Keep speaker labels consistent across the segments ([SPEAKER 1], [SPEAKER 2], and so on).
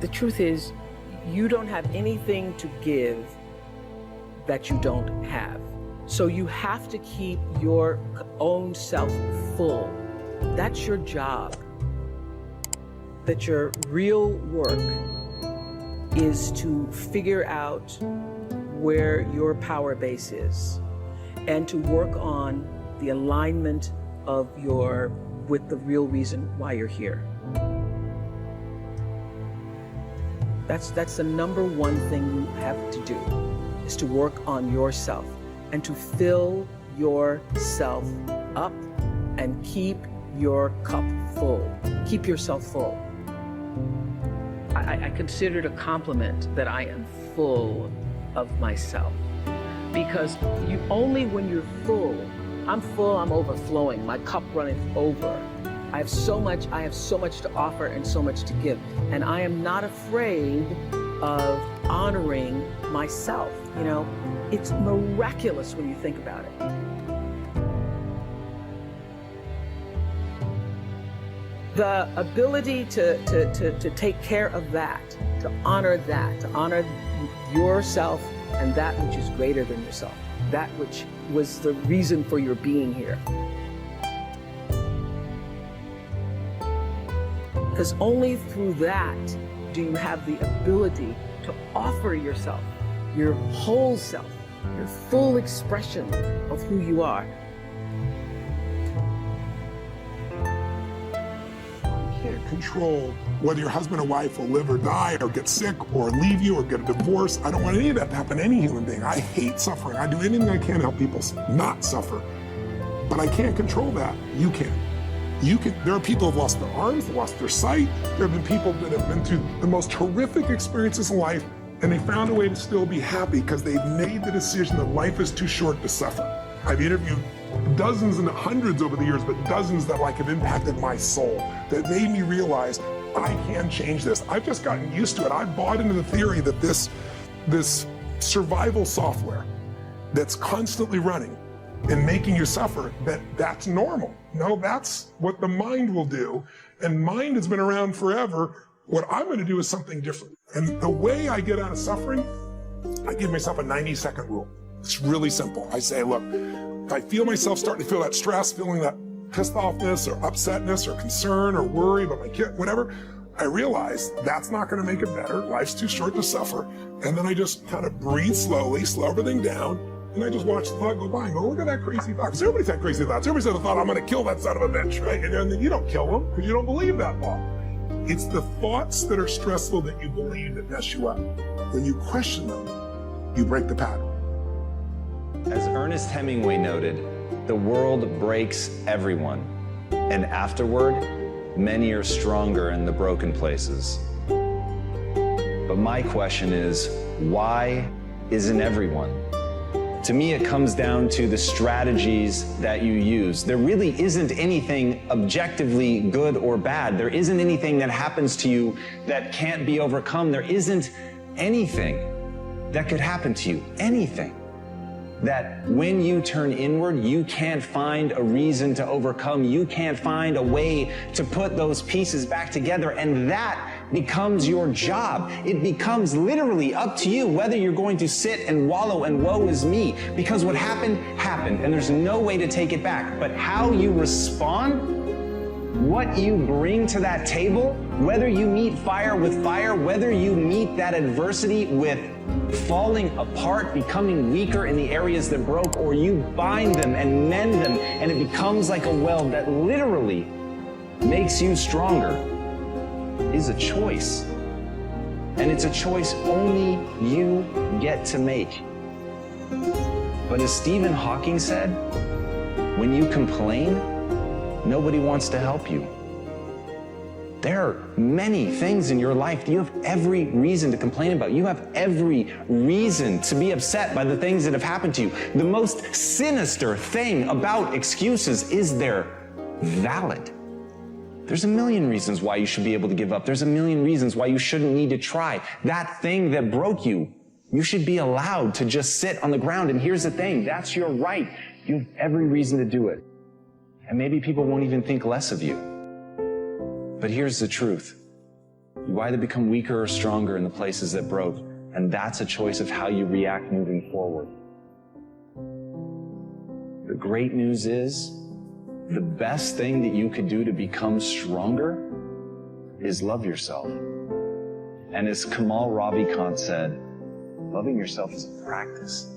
[SPEAKER 1] The truth is, you don't have anything to give that you don't have. So you have to keep your own self full. That's your job. That your real work is to figure out where your power base is and to work on the alignment of with the real reason why you're here. That's the number one thing you have to do, is to work on yourself and to fill yourself up and keep your cup full. Keep yourself full. I consider it a compliment that I am full of myself, because only when you're full, I'm full, I'm overflowing, my cup runneth over. I have so much to offer and so much to give. And I am not afraid of honoring myself. You know, it's miraculous when you think about it. The ability to take care of that, to honor yourself and that which is greater than yourself, that which was the reason for your being here. Because only through that do you have the ability to offer yourself, your whole self, your full expression of who you are.
[SPEAKER 2] You can't control whether your husband or wife will live or die or get sick or leave you or get a divorce. I don't want any of that to happen to any human being. I hate suffering. I do anything I can to help people not suffer. But I can't control that. You can. There are people who have lost their arms, lost their sight. There have been people that have been through the most horrific experiences in life, and they found a way to still be happy because they've made the decision that life is too short to suffer. I've interviewed dozens and hundreds over the years, but dozens that have impacted my soul, that made me realize I can change this. I've just gotten used to it. I bought into the theory that this survival software that's constantly running and making you suffer, that's normal. No, that's what the mind will do. And mind has been around forever. What I'm going to do is something different. And the way I get out of suffering, I give myself a 90-second rule. It's really simple. I say, look, if I feel myself starting to feel that stress, feeling that pissed offness or upsetness or concern or worry about my kid, whatever, I realize that's not going to make it better. Life's too short to suffer. And then I just kind of breathe slowly, slow everything down. And I just watch the thought go by and go, look at that crazy thought. Because everybody's had crazy thoughts. Everybody's had the thought, I'm going to kill that son of a bitch, right? And then you don't kill them because you don't believe that thought. It's the thoughts that are stressful that you believe that mess you up. When you question them, you break the pattern.
[SPEAKER 3] As Ernest Hemingway noted, the world breaks everyone. And afterward, many are stronger in the broken places. But my question is, why isn't everyone? To me, it comes down to the strategies that you use. There really isn't anything objectively good or bad. There isn't anything that happens to you that can't be overcome. There isn't anything that could happen to you, anything that when you turn inward, you can't find a reason to overcome. You can't find a way to put those pieces back together, and that becomes your job. It becomes literally up to you whether you're going to sit and wallow and woe is me, because what happened, happened, and there's no way to take it back. But how you respond, what you bring to that table, whether you meet fire with fire, whether you meet that adversity with falling apart, becoming weaker in the areas that broke, or you bind them and mend them, and it becomes like a weld that literally makes you stronger, is a choice. And it's a choice only you get to make. But as Stephen Hawking said, when you complain, nobody wants to help you. There are many things in your life that you have every reason to complain about. You have every reason to be upset by the things that have happened to you. The most sinister thing about excuses is they're valid. There's a million reasons why you should be able to give up. There's a million reasons why you shouldn't need to try. That thing that broke you, you should be allowed to just sit on the ground. And here's the thing, that's your right. You have every reason to do it. And maybe people won't even think less of you. But here's the truth. You either become weaker or stronger in the places that broke, and that's a choice of how you react moving forward. The great news is, the best thing that you could do to become stronger is love yourself. And as Kamal Ravikant said, loving yourself is a practice.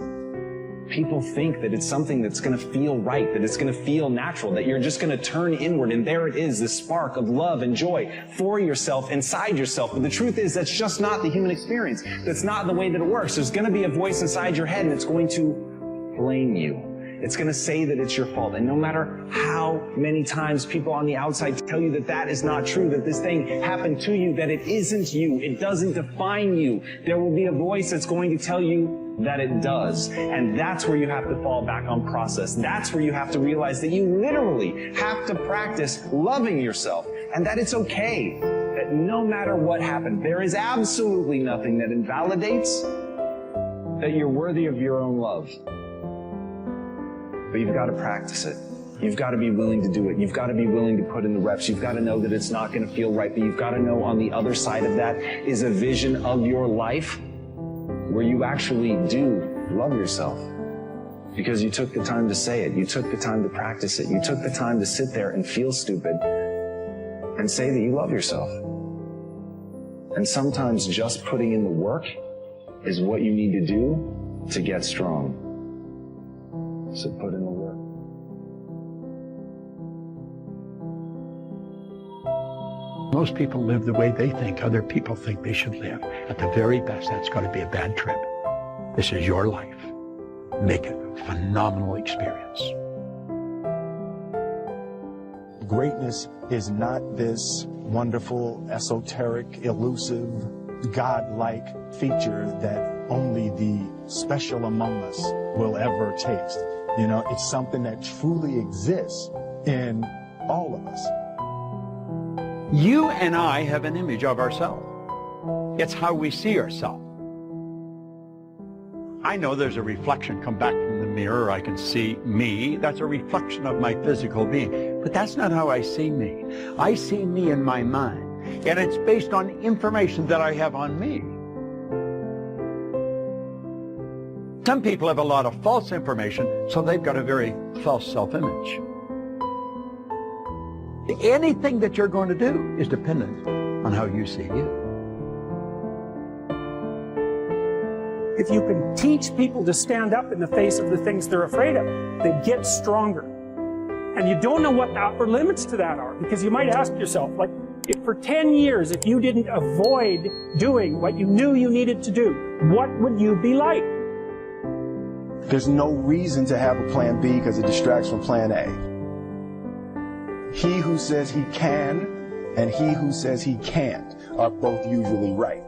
[SPEAKER 3] People think that it's something that's going to feel right, that it's going to feel natural, that you're just going to turn inward and there it is, the spark of love and joy for yourself, inside yourself. But the truth is, that's just not the human experience. That's not the way that it works. There's going to be a voice inside your head and it's going to blame you. It's going to say that it's your fault. And no matter how many times people on the outside tell you that that is not true, that this thing happened to you, that it isn't you, it doesn't define you, there will be a voice that's going to tell you that it does. And that's where you have to fall back on process. That's where you have to realize that you literally have to practice loving yourself and that it's okay, that no matter what happened, there is absolutely nothing that invalidates that you're worthy of your own love. But you've got to practice it. You've got to be willing to do it. You've got to be willing to put in the reps. You've got to know that it's not going to feel right, but you've got to know on the other side of that is a vision of your life where you actually do love yourself. Because you took the time to say it. You took the time to practice it. You took the time to sit there and feel stupid and say that you love yourself. And sometimes just putting in the work is what you need to do to get strong. So put in the work.
[SPEAKER 4] Most people live the way they think other people think they should live. At the very best, that's going to be a bad trip. This is your life. Make it a phenomenal experience.
[SPEAKER 5] Greatness is not this wonderful, esoteric, elusive, God-like feature that only the special among us will ever taste. You know, it's something that truly exists in all of us.
[SPEAKER 4] You and I have an image of ourselves. It's how we see ourselves. I know there's a reflection come back from the mirror. I can see me. That's a reflection of my physical being. But that's not how I see me. I see me in my mind. And it's based on information that I have on me. Some people have a lot of false information, so they've got a very false self-image. Anything that you're going to do is dependent on how you see you.
[SPEAKER 6] If you can teach people to stand up in the face of the things they're afraid of, they get stronger. And you don't know what the upper limits to that are, because you might ask yourself, like, if for 10 years, if you didn't avoid doing what you knew you needed to do, what would you be like?
[SPEAKER 5] There's no reason to have a plan B because it distracts from plan A. He who says he can and he who says he can't are both usually right.